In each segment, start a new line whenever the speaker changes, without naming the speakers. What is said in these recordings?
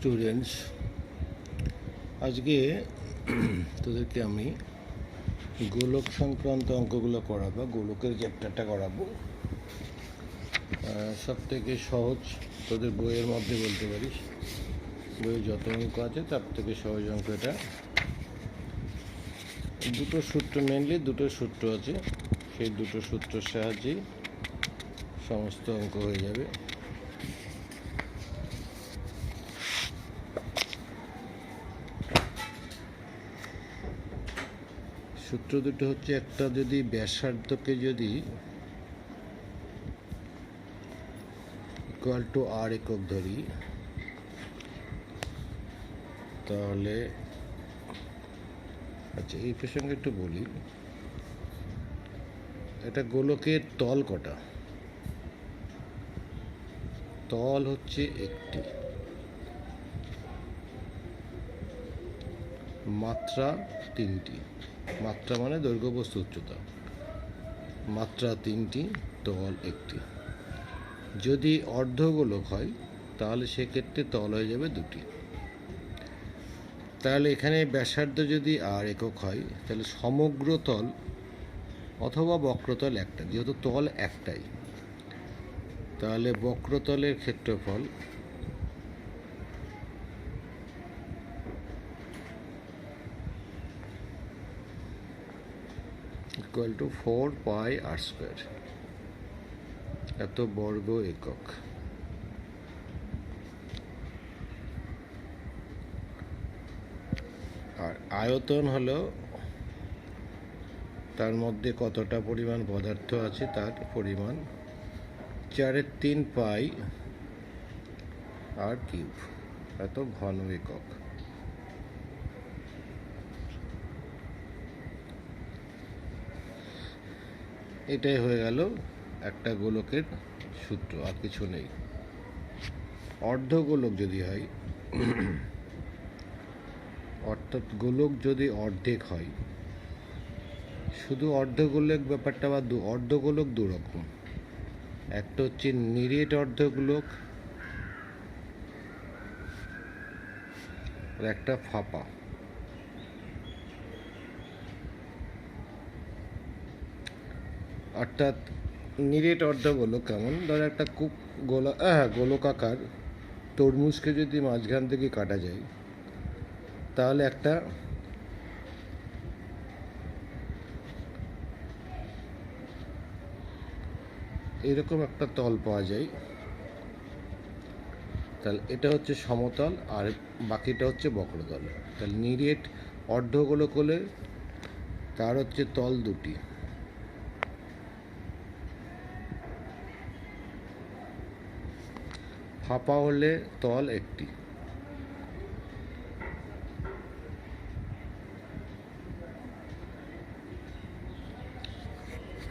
Students, আজকে তোদেরকে আমি গোলক সংক্রান্ত অঙ্কগুলো করাবো, গোলকের চ্যাপ্টারটা করাবো। সব থেকে সহজ তোদের বইয়ের মধ্যে বলতে পারিস, বইয়ে যত অঙ্ক আছে তার থেকে সহজ অঙ্ক এটা। দুটো সূত্র, মেনলি দুটো সূত্র আছে, সেই দুটো সূত্রের সাহায্যেই সমস্ত অঙ্ক হয়ে যাবে। সূত্র দুটো হচ্ছে, একটা যদি ব্যাসার্ধকে যদি ইকুয়াল টু আর একক ধরি, তাহলে আচ্ছা এই প্রসঙ্গে একটু বলি, এটা গোলকের তল কটা? তল হচ্ছে একটি, মাত্রা তিনটি। মাত্রা মানে দৈর্ঘ্য বস্তু উচ্চতা, মাত্রা তিনটি, তল একটি। যদি অর্ধগোলক হয় তাহলে সেক্ষেত্রে তল হয়ে যাবে দুটি। তাহলে এখানে ব্যাসার্ধ যদি আর একক হয় তাহলে সমগ্র তল অথবা বক্রতল একটা, যেহেতু তল একটাই তাহলে বক্রতলের ক্ষেত্রফল equal to 4 pi R square, এত বর্গ একক। আর আয়তন হলো তার মধ্যে কতটা পরিমাণ পদার্থ আছে তার পরিমাণ, 4/3 পাই আর কিউব, এত ঘন একক। এটাই হয়ে গেল একটা গোলকের সূত্র, আর কিছু নেই। অর্ধগোলক যদি হয়, অর্থাৎ গোলক যদি অর্ধেক হয়, শুধু অর্ধগোলক ব্যাপারটা বা অর্ধগোলক দু রকম, একটা হচ্ছে নিরেট অর্ধগোলক আর একটা ফাঁপা। অর্থাৎ নিরেট অর্ধগোলক কেমন, ধর একটা খুব গোলকাকার তরমুজকে যদি মাঝখান থেকে কাটা যায় তাহলে একটা এরকম একটা তল পাওয়া যায়। তাহলে এটা হচ্ছে সমতল আর বাকিটা হচ্ছে বক্রতল। তাহলে নিরেট অর্ধগোলক হলে তার হচ্ছে তল দুটি, ফাঁপা হলে তল একটি।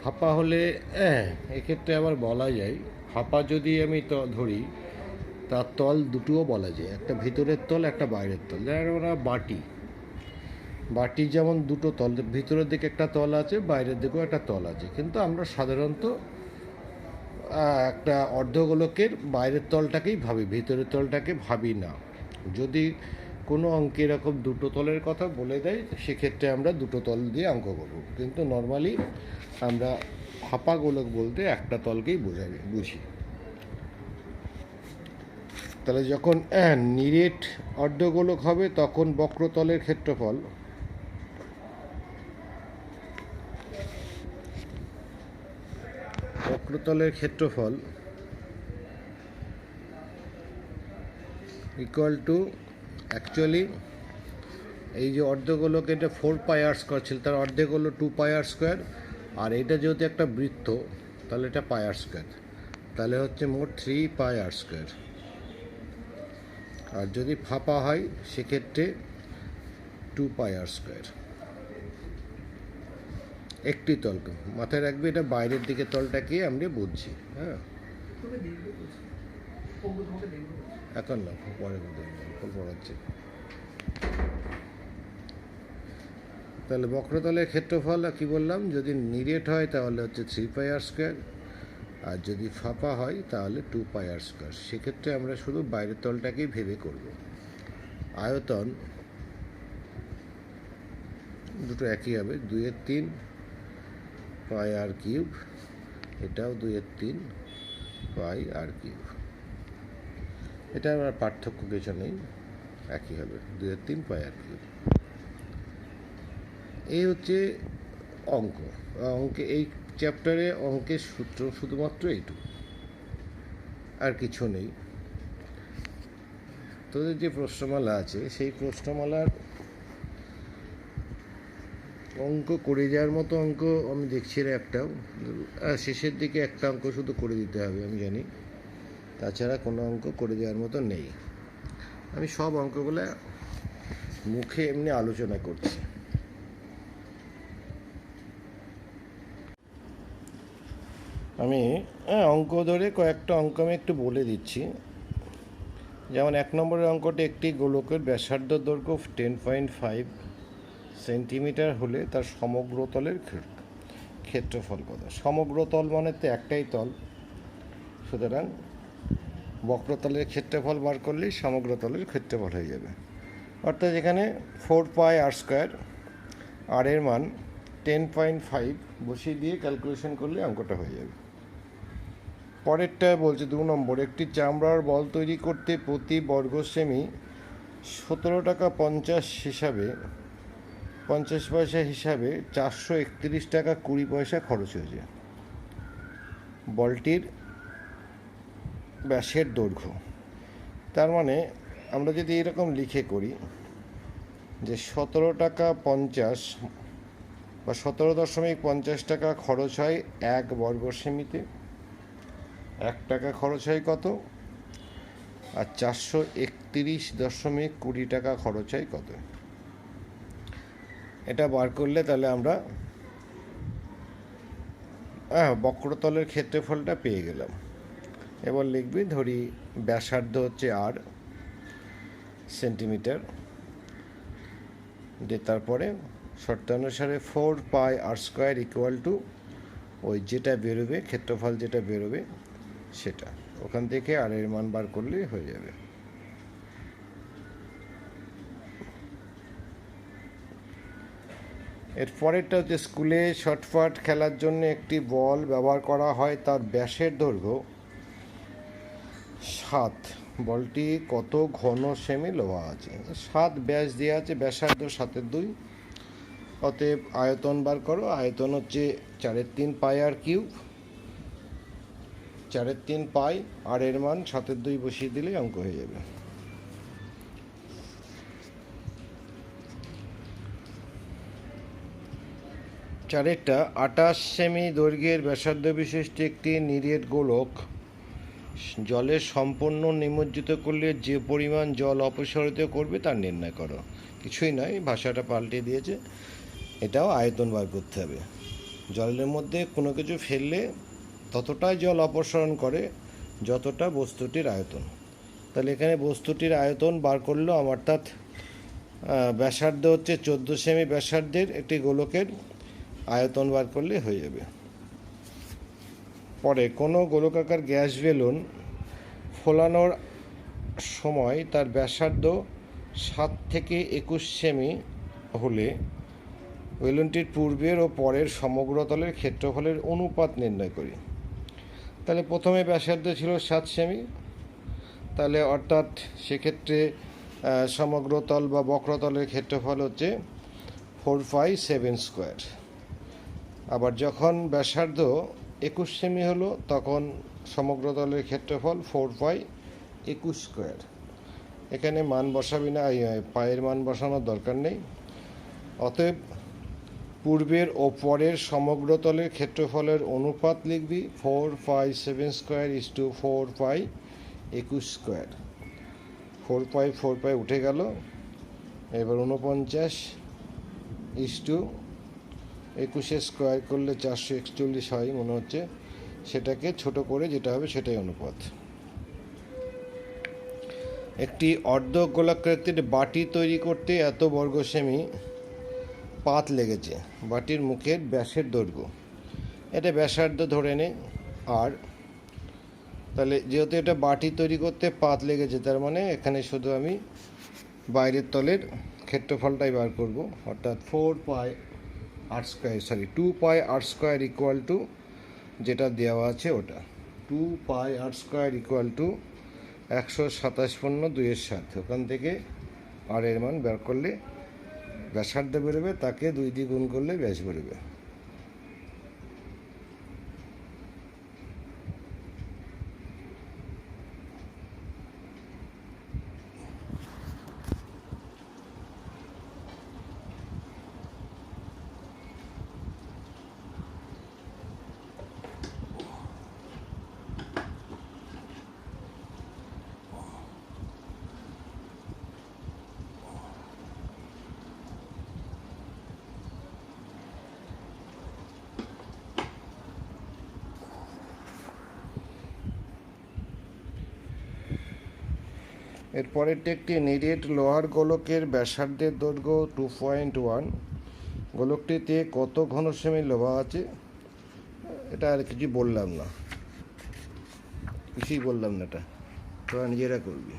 ফাঁপা হলে এক্ষেত্রে আবার বলা যায়, ফাঁপা যদি আমি ধরি তার তল দুটোও বলা যায়, একটা ভিতরের তল একটা বাইরের তল। যেমন ওরা বাটি যেমন দুটো তল, ভিতরের দিকে একটা তল আছে, বাইরের দিকেও একটা তল আছে, কিন্তু আমরা সাধারণত একটা অর্ধগোলকের বাইরের তলটাকেই ভাবি, ভিতরের তলটাকে ভাবি না। যদি কোনো অঙ্কে এরকম দুটো তলের কথা বলে দেয় সেক্ষেত্রে আমরা দুটো তল দিয়ে অঙ্ক করব, কিন্তু নর্মালি আমরা ফাঁপা গোলক বলতে একটা তলকেই বুঝি। তাহলে যখন নিরেট অর্ধগোলক হবে তখন বক্রতলের ক্ষেত্রফল ইকুয়াল টু, অ্যাকচুয়ালি এই যে অর্ধগোলক এটা 4 পাই আর স্কোয়ার ছিল, তার অর্ধেক হলো 2 পাই আর স্কোয়ার, আর এটা যেহেতু একটা বৃত্ত তাহলে এটা পাই আর স্কোয়ার, তাহলে হচ্ছে মোট 3 পাই আর স্কোয়ার। আর যদি ফাঁপা হয় সেক্ষেত্রে 2 পাই আর স্কোয়ার। একটি তল, মাথায় রাখবে এটা বাইরের দিকে তলটাকে আমরা বুঝছি। হ্যাঁ, এখন না, পরে পড়াচ্ছি। তাহলে বক্রতলের ক্ষেত্রফল কি বললাম, যদি নিরেট হয় তাহলে হচ্ছে 3 পাই আর স্কোয়ার, আর যদি ফাঁপা হয় তাহলে 2 পাই আর স্কোয়ার। সেক্ষেত্রে আমরা শুধু বাইরের তলটাকেই ভেবে করব। আয়তন দুটো একই হবে, 2/3 পাই আর কিউব, এটাও 2/3 পাই আর কিউব। এটা আমার পার্থক্য কিছু নেই, একই হবে, 2/3 পাই আর কিউব। এই হচ্ছে অঙ্কে এই চ্যাপ্টারে অঙ্কের সূত্র শুধুমাত্র এইটুকু, আর কিছু নেই। তোদের যে প্রশ্নমালা আছে সেই প্রশ্নমালার অঙ্ক করে যাওয়ার মতো অঙ্ক আমি দেখছি না একটাও। শেষের দিকে একটা অঙ্ক শুধু করে দিতে হবে আমি জানি, তাছাড়া কোনো অঙ্ক করে দেওয়ার মতো নেই। আমি সব অঙ্কগুলো মুখে এমনি আলোচনা করছি। আমি অঙ্ক ধরে কয়েকটা অঙ্ক আমি একটু বলে দিচ্ছি। যেমন 1 নম্বরের অঙ্কটি, একটি গোলকের ব্যাসার্ধ দৈর্ঘ্য 10.5 সেন্টিমিটার হলে তার সমগ্রতলের ক্ষেত্রফল কত? সমগ্রতল মানে তো একটাই তল, সুতরাং বক্রতলের ক্ষেত্রফল বার করলেই সমগ্রতলের ক্ষেত্রফল হয়ে যাবে। অর্থাৎ এখানে 4 পাই আর স্কোয়ার, আর এর মান 10.5 বসিয়ে দিয়ে ক্যালকুলেশন করলে অঙ্কটা হয়ে যাবে। পরেরটা বলছে 2 নম্বর, একটি চামড়ার বল তৈরি করতে প্রতি বর্গ সেমি 17 টাকা 50 পয়সা হিসাবে 431 টাকা 20 পয়সা খরচ হয়েছে। বলটির ব্যাসের দৈর্ঘ্য, তার মানে আমরা যদি এরকম লিখে করি যে 17 টাকা 50 বা 17.50 টাকা খরচ হয় 1 বর্গ সেমিতে, 1 টাকা খরচ হয় কত, আর 431.20 টাকা খরচ হয় কত। এটা বার করলে তাহলে আমরা বক্রতলের ক্ষেত্রফলটা পেয়ে গেলাম। এবার লিখবি, ধরি ব্যাসার্ধ হচ্ছে আর সেন্টিমিটার, যে তারপরে শর্তানুসারে 4 pi R square equal to ওই যেটা বেরোবে ক্ষেত্রফল যেটা বেরোবে সেটা, ওখান থেকে আর এর মান বার করলেই হয়ে যাবে। এর পরেরটা হচ্ছে, স্কুলে শটপাট খেলার জন্য একটি বল ব্যবহার করা হয়, তার ব্যাসের দৈর্ঘ্য 7, বলটি কত ঘন সেমি লোহা আছে? 7 ব্যাস দেওয়া আছে, ব্যাসার্ধ 7/2, অতএব আয়তন বার করো। আয়তন হচ্ছে 4/3 পাই আর কিউব, 4/3 পাই, আর এর মান 7/2 বসিয়ে দিলেই অঙ্ক হয়ে যাবে। চারেরটা, 28 সেমি দৈর্ঘ্যের ব্যাসার্ধ বিশিষ্ট একটি নিরেট গোলক জলে সম্পূর্ণ নিমজ্জিত করলে যে পরিমাণ জল অপসারিত করবে তা নির্ণয় করো। কিছুই নয়, ভাষাটা পাল্টে দিয়েছে, এটাও আয়তন বার করতে হবে। জলের মধ্যে কোনো কিছু ফেললে ততটাই জল অপসারণ করে যতটা বস্তুটির আয়তন। তাহলে এখানে বস্তুটির আয়তন বার করলো, অর্থাৎ ব্যাসার্ধ হচ্ছে 14 সেমি ব্যাসার্ধের একটি গোলকের আয়তন বার করলে হয়ে যাবে। পরে, কোনো গোলকাকার গ্যাস বেলুন ফোলানোর সময় তার ব্যাসার্ধ 7 থেকে 21 সেমি হলে বেলুনটির পূর্বের ও পরের সমগ্রতলের ক্ষেত্রফলের অনুপাত নির্ণয় করি। তাহলে প্রথমে ব্যাসার্ধ ছিল 7 সেমি, তাহলে অর্থাৎ সেক্ষেত্রে সমগ্রতল বা বক্রতলের ক্ষেত্রফল হচ্ছে 4/7 স্কোয়ার। আবার যখন ব্যাসার্ধ 21 সেমি হলো তখন সমগ্রতলের ক্ষেত্রফল 4/21 স্কোয়ার। এখানে মান বসাবি না, পায়ের মান বসানোর দরকার নেই। অতএব পূর্বের ও পরের সমগ্রতলের ক্ষেত্রফলের অনুপাত লিখবি 4/7 স্কোয়ার ইস টু 4/21 স্কোয়ার। 4/4 উঠে গেল, এবার 49 ইস টু 21 স্কোয়ার করলে 441 হয় মনে হচ্ছে, সেটাকে ছোট করে যেটা হবে সেটাই অনুপাত। একটি অর্ধ গোলাকৃতির বাটি তৈরি করতে এত বর্গ সেমি পাত লেগেছে। বাটির মুখের ব্যাসের দৈর্ঘ্য, এটা ব্যাসার্ধ ধরে নে। আর তাহলে যেহেতু এটা বাটি তৈরি করতে পাত লেগেছে, তার মানে এখানে শুধু আমি বাইরের তলের ক্ষেত্রফলটাই বার করব, অর্থাৎ 2 পাই আর স্কোয়ার ইকুয়াল টু যেটা দেওয়া আছে ওটা 2 পাই আর স্কোয়ার ইকুয়াল টু 127.2 ওখান থেকে আর এর মান বের করলে ব্যাসার্ধ বেরোবে, তাকে 2 দিয়ে গুণ করলে ব্যাস বেরোবে। এরপরেরটি একটি নিরেট লোহার গোলকের ব্যাসার্ধের দৈর্ঘ্য 2.1। গোলকটিতে কত ঘন সেমি লোহা আছে? এটা আর কিছু বললাম না, কিছুই বললাম না, এটা তোরা নিজেরা করবি।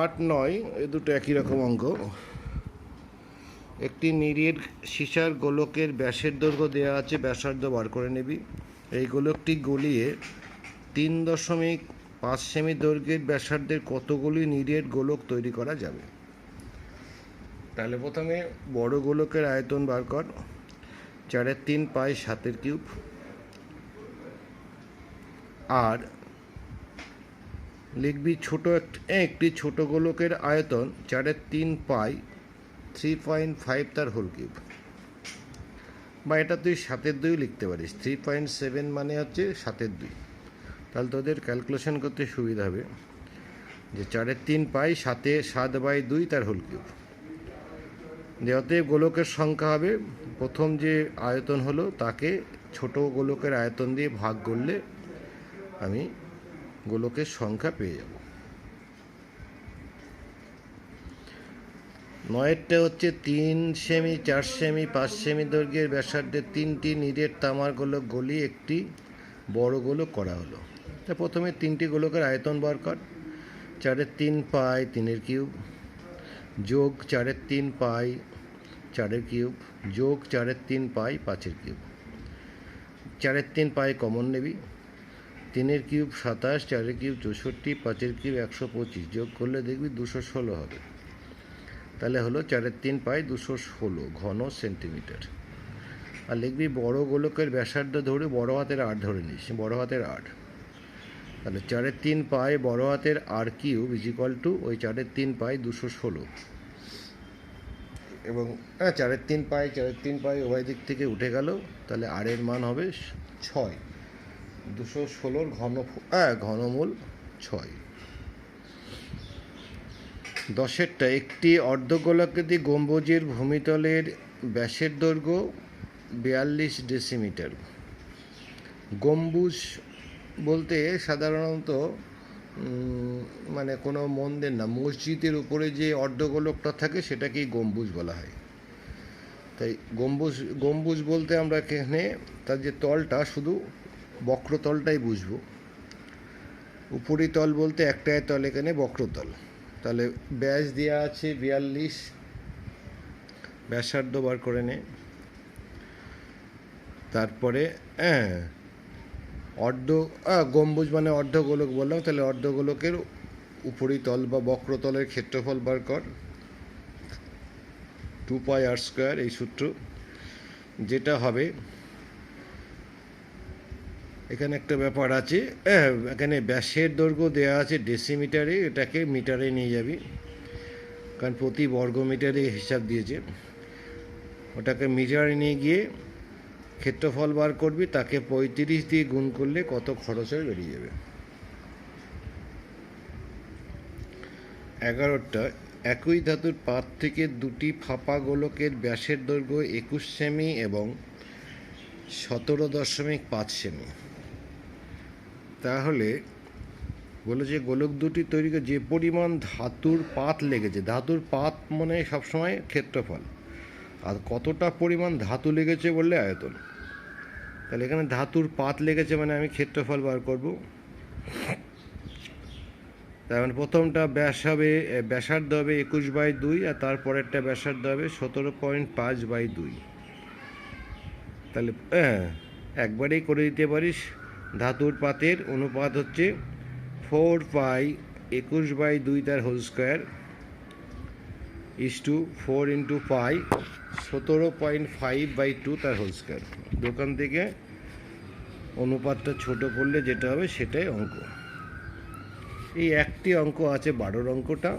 আট নয় এই দুটো একই রকম অঙ্ক। একটি নিরেট সীসার গোলকের ব্যাসের দৈর্ঘ্য দেওয়া আছে, ব্যাসার্ধ বার করে নিবি। এই গোলকটি গলিয়ে 3.5 সেমি দৈর্ঘ্যের ব্যাসার্ধের কতগুলি নিরেট গোলক তৈরি করা যাবে? তাহলে প্রথমে বড় গোলকের আয়তন বার কর, 4/3 পাই 7 আর লিখবি একটি ছোট গোলকের আয়তন 4/3 পাই 3.5 তার হোল কিউব, বা এটা তুই 7/2 লিখতে পারিস। 3.7 মানে হচ্ছে 7/2। তাহলে তোদের ক্যালকুলেশন করতে সুবিধা হবে যে 4/3 পাই 7/2 তার হোল কিউব। অতএব গোলকের সংখ্যা হবে, প্রথম যে আয়তন হলো তাকে ছোট গোলকের আয়তন দিয়ে ভাগ করলে আমি গোলকের সংখ্যা পেয়ে যাব। 9টা হচ্ছে 3 সেমি 4 সেমি 5 সেমি দৈর্ঘ্যের ব্যাসার্ধের 3টি নিরেট তামার গোলক গলিয়ে একটি বড় গোলক করা হলো। তা প্রথমে 3টি গোলকের আয়তন বার কর। 4/3 পাই 3 কিউব যোগ 4/3 পাই 4 কিউব যোগ 4/3 পাই 5 কিউব। 4/3 পাই কমন নেবি, 3 কিউব 27, 4 কিউব 64, 5 কিউব 125, যোগ করলে দেখবি 216 হবে। তাহলে হলো 4/3 পাই 216 ঘন সেন্টিমিটার। আর লিখবি বড় গোলকের ব্যাসার্ধ ধরে বড় হাতের আর ধরে নিস, বড় হাতের আর। তাহলে 4/3 পাই বড় হাতের আর কিউব ইজ ইকুয়াল টু ওই 4/3 পাই 216, এবং 4/3 পাই উভয় দিক থেকে উঠে গেল। তাহলে আর এর মান হবে 6, 216 ঘনমূল 6। 10টা একটি অর্ধগোলাকৃতি গম্বুজের ভূমিতলের ব্যাসের দৈর্ঘ্য 42 ডেসিমিটার। গম্বুজ বলতে সাধারণত মানে কোনো মন্দির না, মসজিদের উপরে যে অর্ধগোলকটা থাকে সেটাকেই গম্বুজ বলা হয়। তাই গম্বুজ বলতে আমরা এখানে তার যে তলটা শুধু বক্রতলটাই বুঝবো। উপরিতল বলতে একটাই তল, এখানে বক্রতল। তাহলে ব্যাস দেওয়া আছে 42, ব্যাসার্ধ বার করে নে। তারপরে গম্বুজ মানে অর্ধগোলক বললাম, তাহলে অর্ধগোলকের উপরিতল বা বক্রতলের ক্ষেত্রফল বার কর, 2 পাই আর স্কোয়ার, এই সূত্র। যেটা হবে, এখানে একটা ব্যাপার আছে, এখানে ব্যাসের দৈর্ঘ্য দেওয়া আছে ডেসিমিটারে, এটাকে মিটারে নিয়ে যাবি, কারণ প্রতি বর্গ মিটারে হিসাব দিয়েছে। ওটাকে মিটারে নিয়ে গিয়ে ক্ষেত্রফল বার করবি, তাকে 35 দিয়ে গুণ করলে কত খরচ হয় বেরিয়ে যাবে। 11টা একই ধাতুর পাত থেকে দুটি ফাঁপা গোলকের ব্যাসের দৈর্ঘ্য 21 সেমি এবং 17.5 সেমি। তাহলে বলে যে গোলক দুটি তৈরি করে যে পরিমাণ ধাতুর পাত লেগেছে, ধাতুর পাত মানে সবসময় ক্ষেত্রফল, আর কতটা পরিমাণ ধাতু লেগেছে বললে আয়তন। তাহলে এখানে ধাতুর পাত লেগেছে মানে আমি ক্ষেত্রফল বার করব। তার মানে প্রথমটা ব্যাসার্ধ হবে 21/2 আর তারপরেরটা ব্যাসার্ধ হবে 17.5/2। তাহলে একবারেই করে দিতে পারিস। ধাতুর পাতের অনুপাত হচ্ছে 4π 21/2 তার হোল স্কোয়ার ইস টু 4 × π 17.5/2 তার হোল স্কোয়ার। দোকান থেকে অনুপাতটা ছোট করলে যেটা হবে সেটাই অঙ্ক। এই একটি অঙ্ক আছে 12 অঙ্কটা,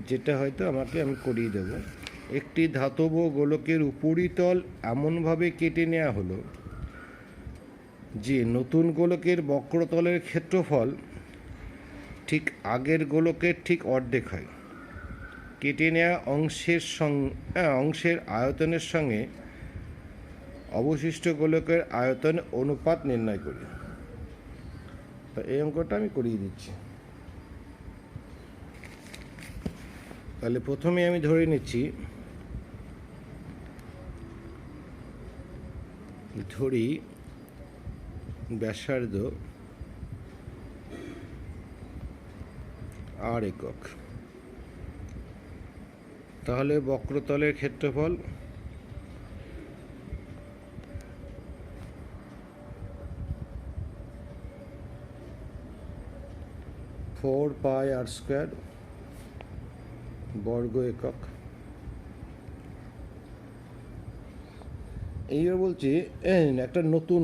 যেটা হয়তো আমি করিয়ে দেব। একটি ধাতব গোলকের উপরিতল এমনভাবে কেটে নেওয়া হলো যে নতুন গোলকের বক্রতলের ক্ষেত্রফল ঠিক আগের গোলকের ঠিক অর্ধেক হয়। কেটে নেওয়া অংশের আয়তনের সঙ্গে অবশিষ্ট গোলকের আয়তন অনুপাত নির্ণয় করি। তো এই অঙ্কটা আমি করিয়ে দিচ্ছি। তাহলে প্রথমে আমি ধরে নিচ্ছি, ধরি ব্যাসার্ধ r একক। তাহলে বক্রতলের ক্ষেত্রফল ফোর পাই r স্কোয়ার বর্গ একক। এইবার বলছি একটা নতুন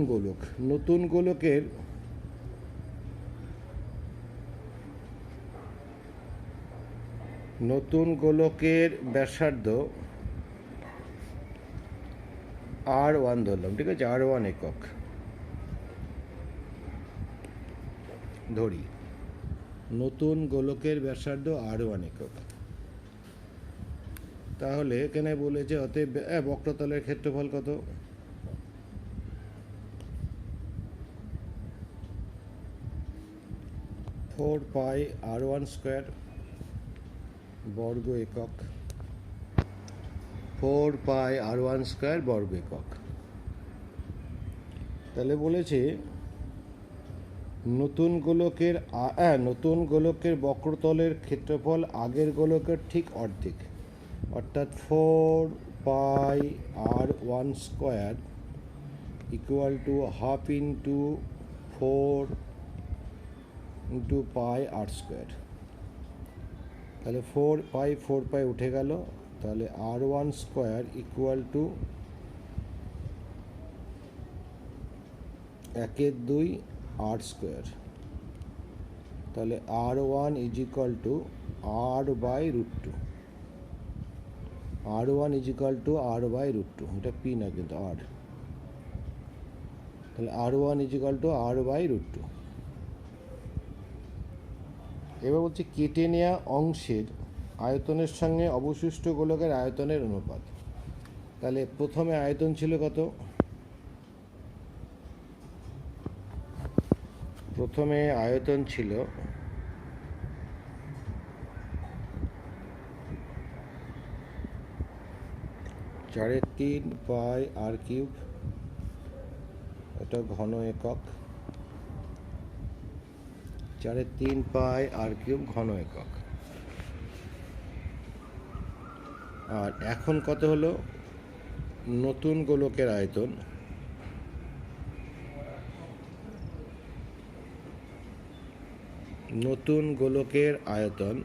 গোলকের ব্যাসার্ধ r1 ধরলাম, ঠিক আছে, r1 একক ধরি। নতুন গোলকের ব্যাসার্ধ r1 একক। তাহলে এখানে বলেছে অতএব বক্রতলের ক্ষেত্রফল কত? ফোর পাই r1 স্কোয়ার বর্গ একক। 4π r1 স্কোয়ার বর্গ একক। তাহলে বলেছে নতুন গোলকের বক্রতলের ক্ষেত্রফল আগের গোলকের ঠিক অর্ধেক, অর্থাৎ 4π r1 square equal to half into 4 × π r square. তাহলে 4π উঠে গেল। তাহলে r1 square equal to 1/2 r square. তাহলে r1 is equal two r/√2। r1 is equal two r/√2, এটা পি না কিন্তু r। তাহলে r1 is equal two r/√2। এবার বলছি কেটে নেওয়া অংশের আয়তনের সঙ্গে অবশিষ্ট গোলকের আয়তনের অনুপাত। তাহলে প্রথমে আয়তন ছিল কত? প্রথমে আয়তন ছিল 4/3 পাই r³। এটা ঘন একক। 4/3 পাই r³ ঘন একক। আর এখন কত হলো? নতুন গোলকের আয়তন নতুন গোলকের আয়তন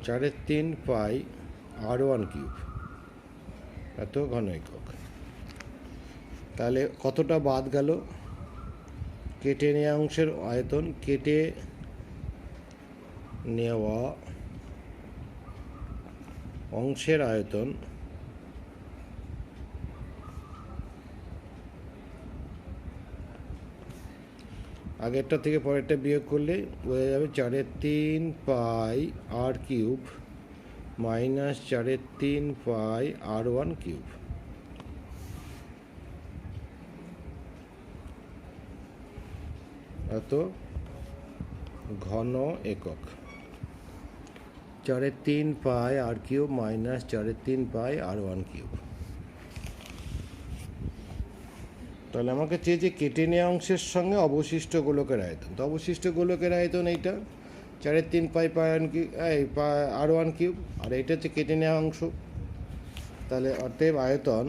3.5 পাই r1³, এত ঘন একক। তাহলে কতটা বাদ গেল? কেটে নেওয়া অংশের আয়তন, কেটে নেওয়া অংশের আয়তন আগেরটা থেকে পরেরটা বিয়োগ করলে বোঝা যাবে 4/3 পাই r³ মাইনাস 4/3 পাই r1³। এত ঘন একক। চারের 3 পাই আর কিউব মাইনাস চারের 3 পাই আর 1 কিউব। তাহলে আমাকে চেয়েছে কেটে নেওয়া অংশের সঙ্গে অবশিষ্ট গোলকের আয়তন। তো অবশিষ্ট গোলকের আয়তন এইটা চারের 3 পাই পাই আর 1 কিউব, আর এইটা হচ্ছে কেটে নেওয়া অংশ। তাহলে অতএব আয়তন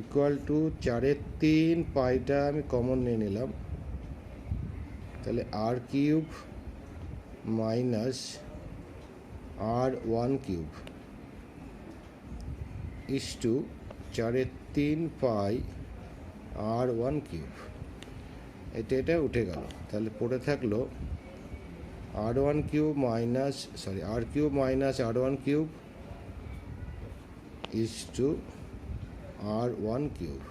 ইকুয়াল টু চারের 3 পাইটা আমি কমন নিয়ে নিলাম, তাহলে r cube minus R 1 cube is to চারের 3 পাই আর 1 কিউব। এটা উঠে গেল, তাহলে পড়ে থাকলো R 1 cube minus R cube minus R 1 cube is to R 1 cube.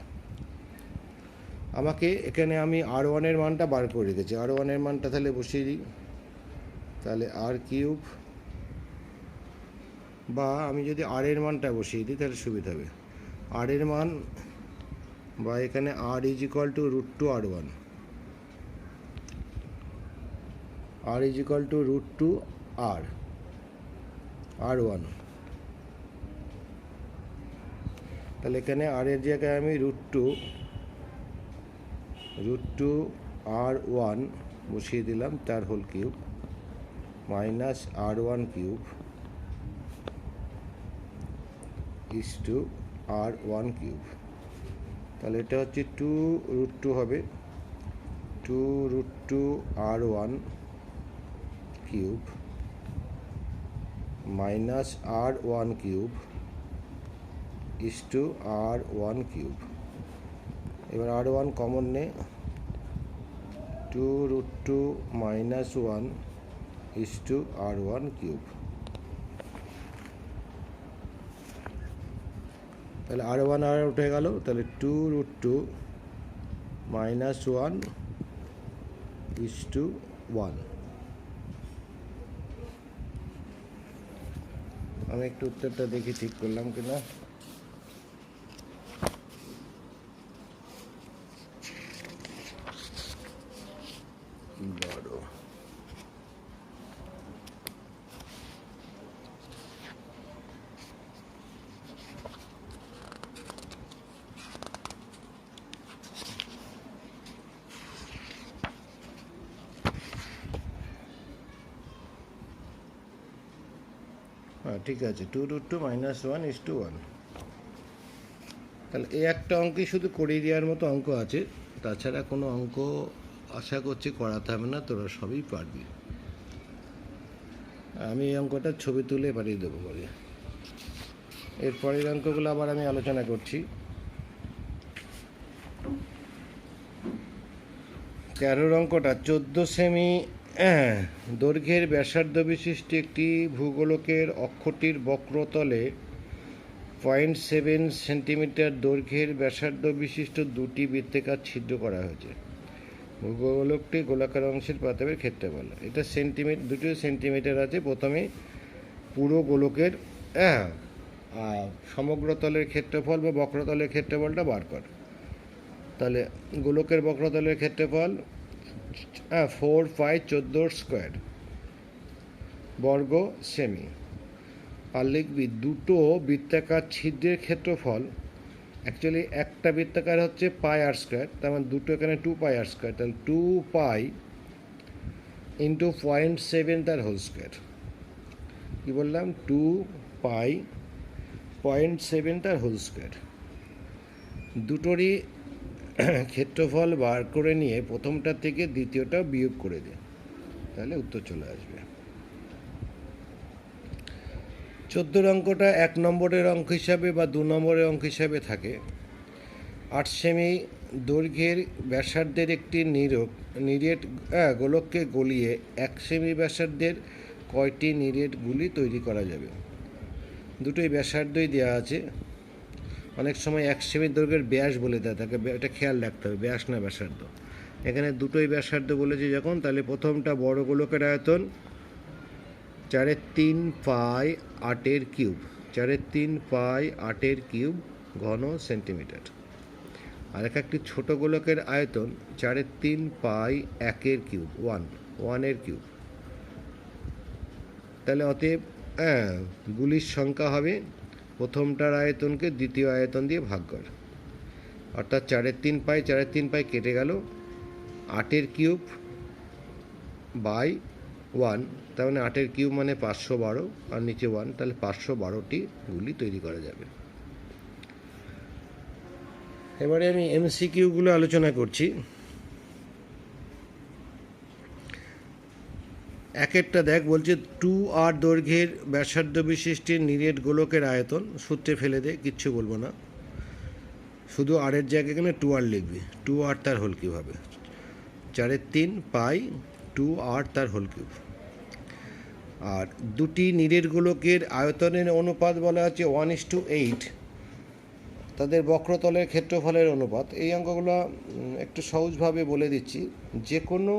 আমাকে এখানে আমি আর 1-এর মানটা বার করে রেখেছি, আর 1-এর মানটা তাহলে বসিয়ে দিই। তাহলে আর কিউব, বা আমি যদি আর এর মানটা বসিয়ে দিই তাহলে সুবিধা হবে। আর এর মান বা এখানে r is equal to √2 r1, r is equal to √2 r1। তাহলে এখানে আর এর জায়গায় আমি √2 r1 বসিয়ে দিলাম, তার whole cube minus r1 cube is to r1 cube. তাহলে এটা হচ্ছে 2√2 হবে, 2√2 r1 cube minus r1 cube is to r1 cube. এবার r1 কমন নে, 2√2 minus 1 is to r1 cube. তাহলে r1 আর উঠে গেল, তাহলে 2√2 মাইনাস 1 ইস টু 1। আমি একটু উত্তরটা দেখি ঠিক করলাম কিনা। হ্যাঁ ঠিক আছে, 2√2 মাইনাস 1 ইস টু 1। তাহলে এই একটা অঙ্কই শুধু করিয়ে দেওয়ার মতো অঙ্ক আছে, তাছাড়া কোনো অঙ্ক আশা করছি করাতে হবে না, তোরা সবই পারবি। আমি এই অঙ্কটার ছবি তুলে পাঠিয়ে দেবো বলে। এরপরের অঙ্কগুলো আবার আমি আলোচনা করছি। 13 অঙ্কটা 14 সেমি দৈর্ঘ্যের ব্যাসার্ধ বিশিষ্ট একটি ভূগোলকের অক্ষটির বক্রতলে 0.7 সেন্টিমিটার দৈর্ঘ্যের ব্যাসার্ধ বিশিষ্ট দুটি বৃত্তাকার ছিদ্র করা হয়েছে। ভূগোলকটি গোলাকার অংশের পাতাবের ক্ষেত্রফল, এটা দুটো সেন্টিমিটার আছে। প্রথমে পুরো গোলকের সমগ্র তলের ক্ষেত্রফল বা বক্রতলের ক্ষেত্রফলটা বার কর। তাহলে গোলকের বক্রতলের ক্ষেত্রফল 4 পাই 14 স্কোয়ার বর্গ সেমি। আর লিখবি দুটো বৃত্তাকার ছিদ্রের ক্ষেত্রফল, অ্যাকচুয়ালি একটা বৃত্তাকার হচ্ছে পাই আর স্কোয়ার, তার মানে দুটো এখানে 2 পাই আর স্কোয়ার, তাহলে 2 পাই ইন্টু 0.7 তার হোল স্কোয়ার। কী বললাম? 2 পাই 0.7 তার হোল স্কোয়ার। দুটোরই ক্ষেত্রফল বার করে নিয়ে প্রথমটা থেকে দ্বিতীয়টা বিয়োগ করে দে, তাহলে উত্তর চলে আসবে। 14 অঙ্কটা 1 নম্বরের অঙ্ক হিসাবে বা 2 নম্বরের অঙ্ক হিসাবে থাকে। 8 সেমি দৈর্ঘ্যের ব্যাসার্ধের একটি নিরেট গোলককে গলিয়ে 1 সেমি ব্যাসার্ধের কয়টি নিরেট গুলি তৈরি করা যাবে? দুটোই ব্যাসার্ধই দেওয়া আছে। অনেক সময় 1 সেমি দৈর্ঘ্যের ব্যাস বলে দেয়, তাকে এটা খেয়াল রাখতে হবে, ব্যাস না ব্যাসার্ধ। এখানে দুটোই ব্যাসার্ধ বলেছি যখন, তাহলে প্রথমটা বড় গোলকের আয়তন 4/3 পাই 8 কিউব, 4/3 পাই 8 কিউব ঘন সেন্টিমিটার। আর একটি ছোট গোলকের আয়তন 4/3 পাই 1 কিউব 1 কিউব, তাহলে অতএব গুলির সংখ্যা হবে প্রথমটার আয়তনকে দ্বিতীয় আয়তন দিয়ে ভাগ কর, অর্থাৎ 4/3 4/3 কেটে গেল, 8 বাই 1, তার মানে 8 মানে 512, আর নিচে 1, তাহলে 512টি গুলি তৈরি করা যাবে। এবারে আমি MCQগুলো আলোচনা করছি। একটা দেখ, বলছে 2r দৈর্ঘ্যের ব্যাসার্ধ বিশিষ্টের নিরেট গোলকের আয়তন, সূত্রে ফেলে দে, কিচ্ছু বলবো না, শুধু আরের জায়গায় এখানে 2r লিখবি। 2r তার হোল কিউব হবে, 4/3 2r তার হোল কিউব। আর দুটি নিরেট গোলকের আয়তনের অনুপাত বলা আছে 1:8, তাদের বক্রতলের ক্ষেত্রফলের অনুপাত। এই অঙ্কগুলো একটু সহজভাবে বলে দিচ্ছি। যে কোনো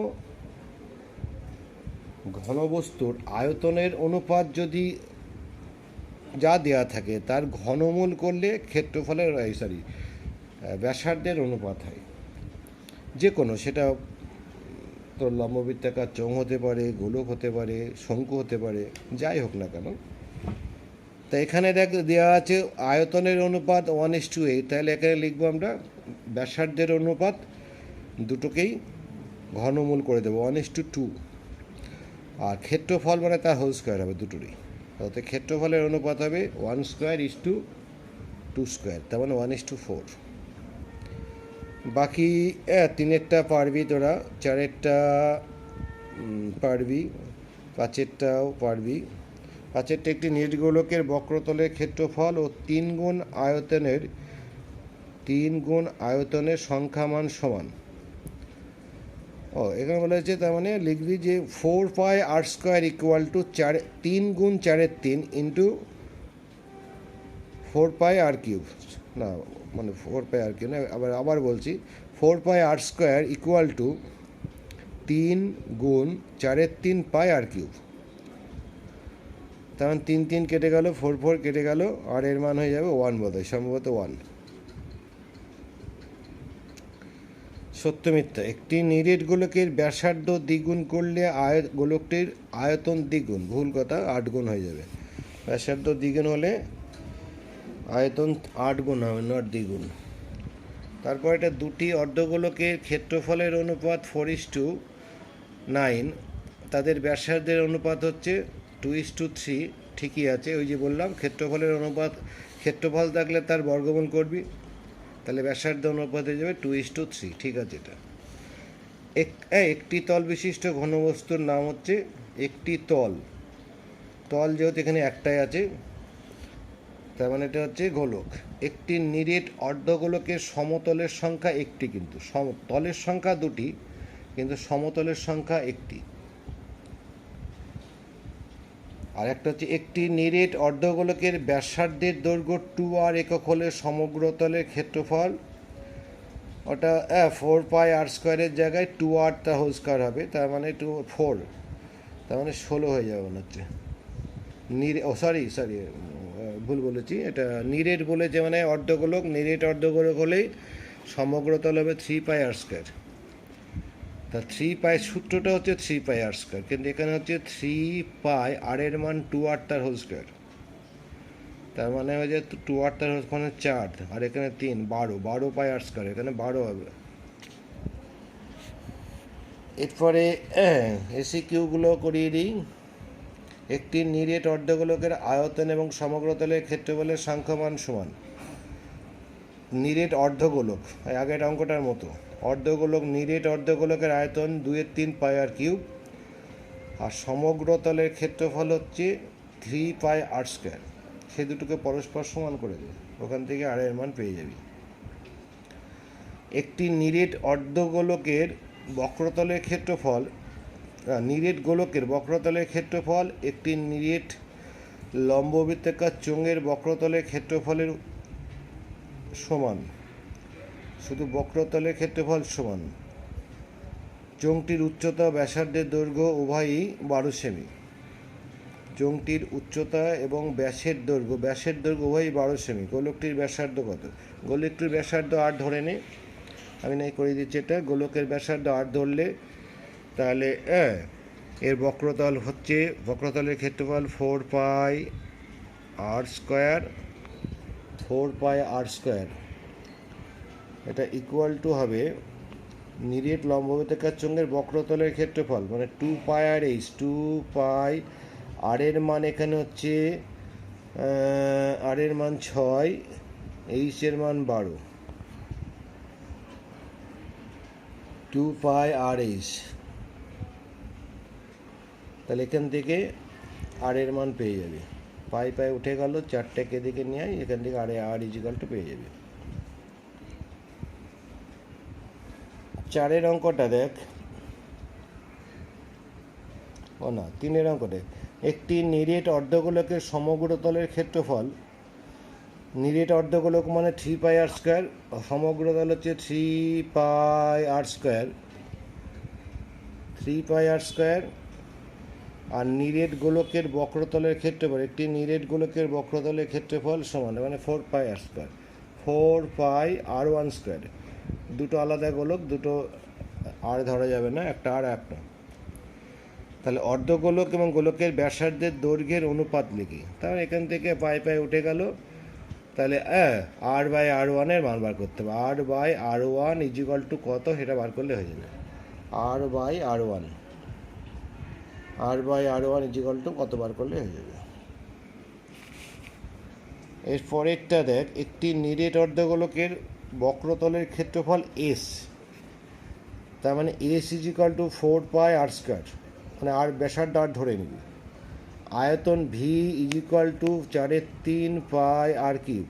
ঘনবস্তুর আয়তনের অনুপাত যদি যা দেওয়া থাকে তার ঘনমূল করলে ক্ষেত্রফলের ব্যাসার্ধের অনুপাত হয়। যে কোনো, সেটা তোর লম্ববৃত্তাকার চোঙ হতে পারে, গোলক হতে পারে, শঙ্কু হতে পারে, যাই হোক না কেন। তা এখানে দেখ দেওয়া আছে আয়তনের অনুপাত 1:8, তাহলে এখানে লিখবো আমরা ব্যাসার্ধের অনুপাত, দুটোকেই ঘনমূল করে দেবো 1:2, আর ক্ষেত্রফল মানে তার হোল স্কোয়ার হবে দুটোরই, তাতে ক্ষেত্রফলের অনুপাত হবে 1/2, তার মানে 1:4। বাকি 3-এরটা পারবি তোরা, 4-এরটা পারবি, 5-এরটাও পারবি। 5-এরটা একটি নিরেট গোলকের বক্রতলের ক্ষেত্রফল ও 3 গুণ আয়তনের সংখ্যামান সমান। এখানে বলা হয়েছে, তার মানে লিখবি যে 4πr² = 3 গুণ 4/3 ইন্টু 4πr³ না, মানে 4πr³ না, আবার বলছি 4πr² = 3 গুণ 4/3 πr³। তার মানে 3 কেটে গেল, 4 কেটে গেল, আর এর মান হয়ে যাবে 1, বোধহয় সম্ভবত 1। সত্য মিথ্যা? একটি নিরেট গোলকের ব্যাসার্ধ দ্বিগুণ করলে গোলকটির আয়তন দ্বিগুণ। ভুল কথা, 8 গুণ হয়ে যাবে। ব্যাসার্ধ দ্বিগুণ হলে আয়তন 8 গুণ হবে, নট দ্বিগুণ। তারপর এটা দুটি অর্ধগোলকের ক্ষেত্রফলের অনুপাত 4:9, তাদের ব্যাসার্ধের অনুপাত হচ্ছে 2:3। ঠিকই আছে, ওই যে বললাম ক্ষেত্রফলের অনুপাত, ক্ষেত্রফল থাকলে তার বর্গমূল করবি, তাহলে ব্যাসার্ধ অনুপাত হয়ে যাবে 2:3। ঠিক আছে। এটা একটি তল বিশিষ্ট ঘনবস্তুর নাম হচ্ছে একটি তল। যেহেতু এখানে একটাই আছে, তার মানে এটা হচ্ছে গোলক। একটি নিরেট অর্ধগোলকের সমতলের সংখ্যা একটি, কিন্তু তলের সংখ্যা দুটি, কিন্তু সমতলের সংখ্যা একটি। আর একটা হচ্ছে একটি নিরেট অর্ধগোলকের ব্যাসার্ধের দৈর্ঘ্য 2r একক হলে সমগ্র তলের ক্ষেত্রফল, ওটা 4πr² জায়গায় 2r তার হোল স্কোয়ার হবে, তার মানে 4, তার মানে 16 হয়ে যাবে মনে হচ্ছে। সরি ভুল বলেছি, এটা নিরেট বলেছে, মানে অর্ধগোলক, নিরেট অর্ধগোলক হলেই সমগ্র তল হবে 3πr²। তা 3π সূত্রটা হচ্ছে 3πr², কিন্তু এখানে হচ্ছে 3π, আর এর মান 2r তার হোল স্কোয়ার, তার মানে হয়ে যায় 2r তার হোল স্কোয়ার 4, আর এখানে 3, 12πr², এখানে 12 হবে। এরপরে এসিকিউগুলো করিয়ে দিই। একটি নিরেট অর্ধগোলকের আয়তন এবং সমগ্র তলের ক্ষেত্রফলের সংখ্যামান সমান। নিরেট অর্ধগোলক, আগের অঙ্কটার মতো, অর্ধগোলক, নিরেট অর্ধগোলকের আয়তন 2/3πr³, আর সমগ্র তলের ক্ষেত্রফল হচ্ছে 3πr²। সে দুটোকে পরস্পর সমান করে দেবে, ওখান থেকে আর এর মান পেয়ে যাবি। একটি নিরেট অর্ধগোলকের বক্রতলের ক্ষেত্রফল, নিরেট গোলকের বক্রতলের ক্ষেত্রফল একটি নিরেট লম্ববৃত্তাকার চোঙের বক্রতলের ক্ষেত্রফলের সমান। শুধু বক্রতলের ক্ষেত্রফল সমান। চোঙটির উচ্চতা, ব্যাসার্ধের দৈর্ঘ্য উভয়ই 12 সেমি। চোঙটির উচ্চতা এবং ব্যাসের দৈর্ঘ্য উভয়ই 12 সেমি। গোলকটির ব্যাসার্ধ কত? গোলকটির ব্যাসার্ধ 8 ধরে নে, আমি নাই করে দিচ্ছি এটা। গোলকের ব্যাসার্ধ 8 ধরলে তাহলে এর বক্রতল হচ্ছে, বক্রতলের ক্ষেত্রফল 4 pi R square, 4 pi R square. এটা ইকুয়াল টু হবে নিরেট লম্ববৃত্তাকার চোঙের বক্রতলের ক্ষেত্রফল, মানে 2 পাই আর এইচ। 2 পাই আর এর মান এখানে হচ্ছে আর এর মান 6, এইচ এর মান 12। 2 পাই আর এইচ, তাহলে এখান থেকে আর এর মান পেয়ে যাবে। পাই পাই উঠে গেল, 4টাকে দিকে নিয়ে এখান থেকে আর ইজিক্যাল টু পেয়ে যাবে। 4-এর অঙ্কটা দেখ, ও না 3-এর অঙ্কটা। একটি নিরেট অর্ধগোলকের সমগ্র তলের ক্ষেত্রফল, নিরেট অর্ধগোলক মানে 3 পাই আর স্কোয়ার, সমগ্র তল হচ্ছে 3 পাই আর স্কোয়ার, 3 পাই আর স্কোয়ার। আর নিরেট গোলকের বক্রতলের ক্ষেত্রফল, একটি নিরেট গোলকের বক্রতলের ক্ষেত্রফল সমান মানে 4 পাই আর স্কোয়ার, 4 পাই আর 1 স্কোয়ার। দুটো আলাদা গোলক, দুটো আর ধরা যাবে না, একটা আর একটা। তাহলে অর্ধগোলক এবং গোলকের ব্যাসার্ধের দৈর্ঘ্যের অনুপাত লিখি। তাহলে এখান থেকে পাই পাই উঠে গেল, তাহলে R/R1 মান বার করতে হবে। R/R1 ইজিক্যাল টু কত সেটা বার করলে হয়ে যাবে। R/R1 ইজিক্যাল টু কত বার করলে হয়ে যাবে। এরপরেরটা দেখ, একটি নিরেট অর্ধগোলকের বক্রতলের ক্ষেত্রফল S, তার মানে S is equal two 4 pi R square, মানে আর ব্যাসার্ধ আর ধরে নিবি। আয়তন V ইজিক্যাল টু 4/3 পাই আর কিউব।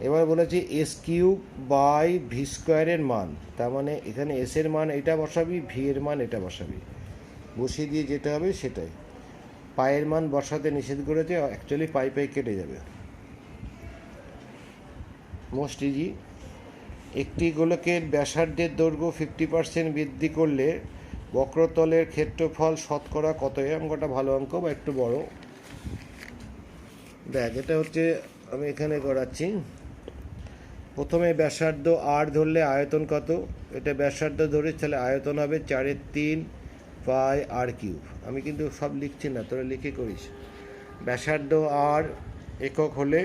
এবার বলেছি S³/V² মান, তার মানে এখানে S এর মান এটা বসাবি, V এর মান এটা বসাবি, বসিয়ে দিয়ে যেটা হবে সেটাই। পায়ের মান বসাতে নিষেধ করেছে, অ্যাকচুয়ালি পাই পাই কেটে যাবে, মোস্ট ইজি। একটি গোলকের ব্যাসার্ধের দৈর্ঘ্য 50% বৃদ্ধি করলে বক্রতলের ক্ষেত্রফল শতকরা কত? এই অঙ্কটা ভালো অঙ্ক বা একটু বড়। দেখ, এটা হচ্ছে আমি এখানে করাচ্ছি। প্রথমে ব্যাসার্ধ আর ধরলে আয়তন কত? এটা ব্যাসার্ধ ধরে, তাহলে আয়তন হবে 4/3 পাই আর কিউব। আমি কিন্তু সব লিখছি না, তোরা লিখে করিস। ব্যাসার্ধ আর একক হলে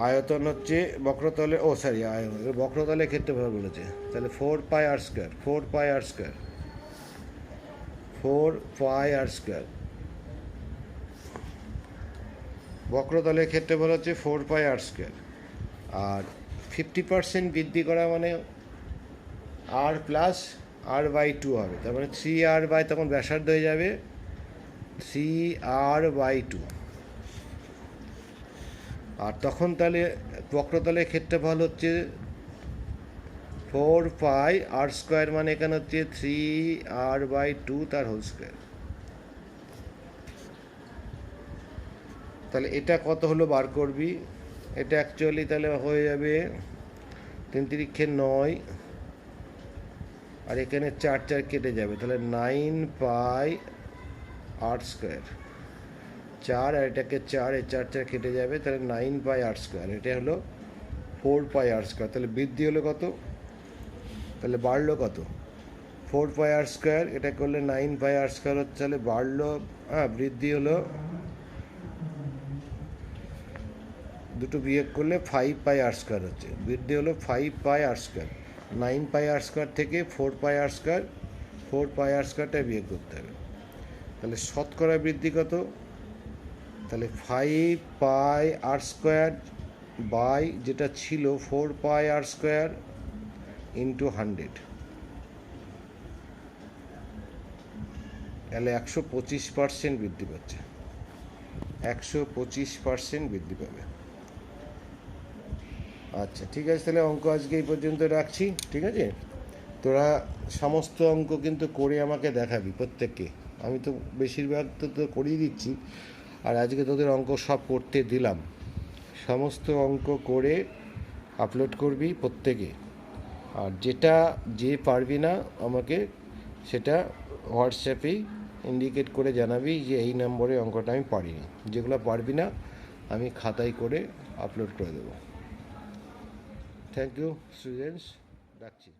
আয়তন হচ্ছে বক্রতলে, বক্রতলের ক্ষেত্রফল বলেছে, তাহলে 4 pi R square, 4 pi R square, 4 pi R square. বক্রতলের ক্ষেত্রফল হচ্ছে 4 পাই আর স্কোয়ার। আর 50% বৃদ্ধি করা মানে আর প্লাস R/2 হবে, তার মানে 3R/ তখন ব্যাসার্ধ হয়ে যাবে 3R/2। আর তখন তাহলে বক্রতলের ক্ষেত্রফল হচ্ছে 4 পাই আর স্কোয়ার, মানে এখানে হচ্ছে 3R/2 তার হোল স্কোয়ার। তাহলে এটা কত হলো বার করবি। এটা অ্যাকচুয়ালি তাহলে হয়ে যাবে 3×9, আর এখানে 4 কেটে যাবে, তাহলে 9 পাই আর স্কোয়ার। 4 আর এটাকে 4, এই 4 কেটে যাবে, তাহলে 9 পাই আর স্কোয়ার। এটা হলো 4 পাই আর স্কোয়ার। তাহলে বৃদ্ধি হলো কত? তাহলে বাড়লো কত? 4 পাই আর স্কোয়ার, এটা করলে 9 পাই আর স্কোয়ার হচ্ছে, তাহলে বাড়লো, বৃদ্ধি হলো, দুটো বিয়োগ করলে 5 পাই আর স্কোয়ার হচ্ছে, বৃদ্ধি হলো 5 পাই আর স্কোয়ার। 9 পাই আর স্কোয়ার থেকে 4 পাই আর স্কোয়ার, 4 পাই আর স্কোয়ারটা বিয়োগ করতে হবে। তাহলে শতকরা বৃদ্ধি কত? তাহলে 5 পাই আর স্কোয়ার বাই যেটা ছিল 4 পাই আর স্কোয়ার ইন্টু 100, তাহলে 125% বৃদ্ধি পাচ্ছে, 125% বৃদ্ধি পাবে। আচ্ছা ঠিক আছে, তাহলে অঙ্ক আজকে এই পর্যন্ত রাখছি, ঠিক আছে? তোরা সমস্ত অঙ্ক কিন্তু করে আমাকে দেখাবি প্রত্যেককে। আমি তো বেশিরভাগ তো করিয়ে দিচ্ছি, আর আজকে তোদের অঙ্ক সব করতে দিলাম। সমস্ত অঙ্ক করে আপলোড করবি প্রত্যেকে, আর যে পারবি না আমাকে সেটা হোয়াটসঅ্যাপেই ইন্ডিকেট করে জানাবি যে এই নম্বরে অঙ্কটা আমি পারিনি। যেগুলো পারবি না আমি খাতায় করে আপলোড করে দেবো। থ্যাংক ইউ স্টুডেন্টস, রাখছি।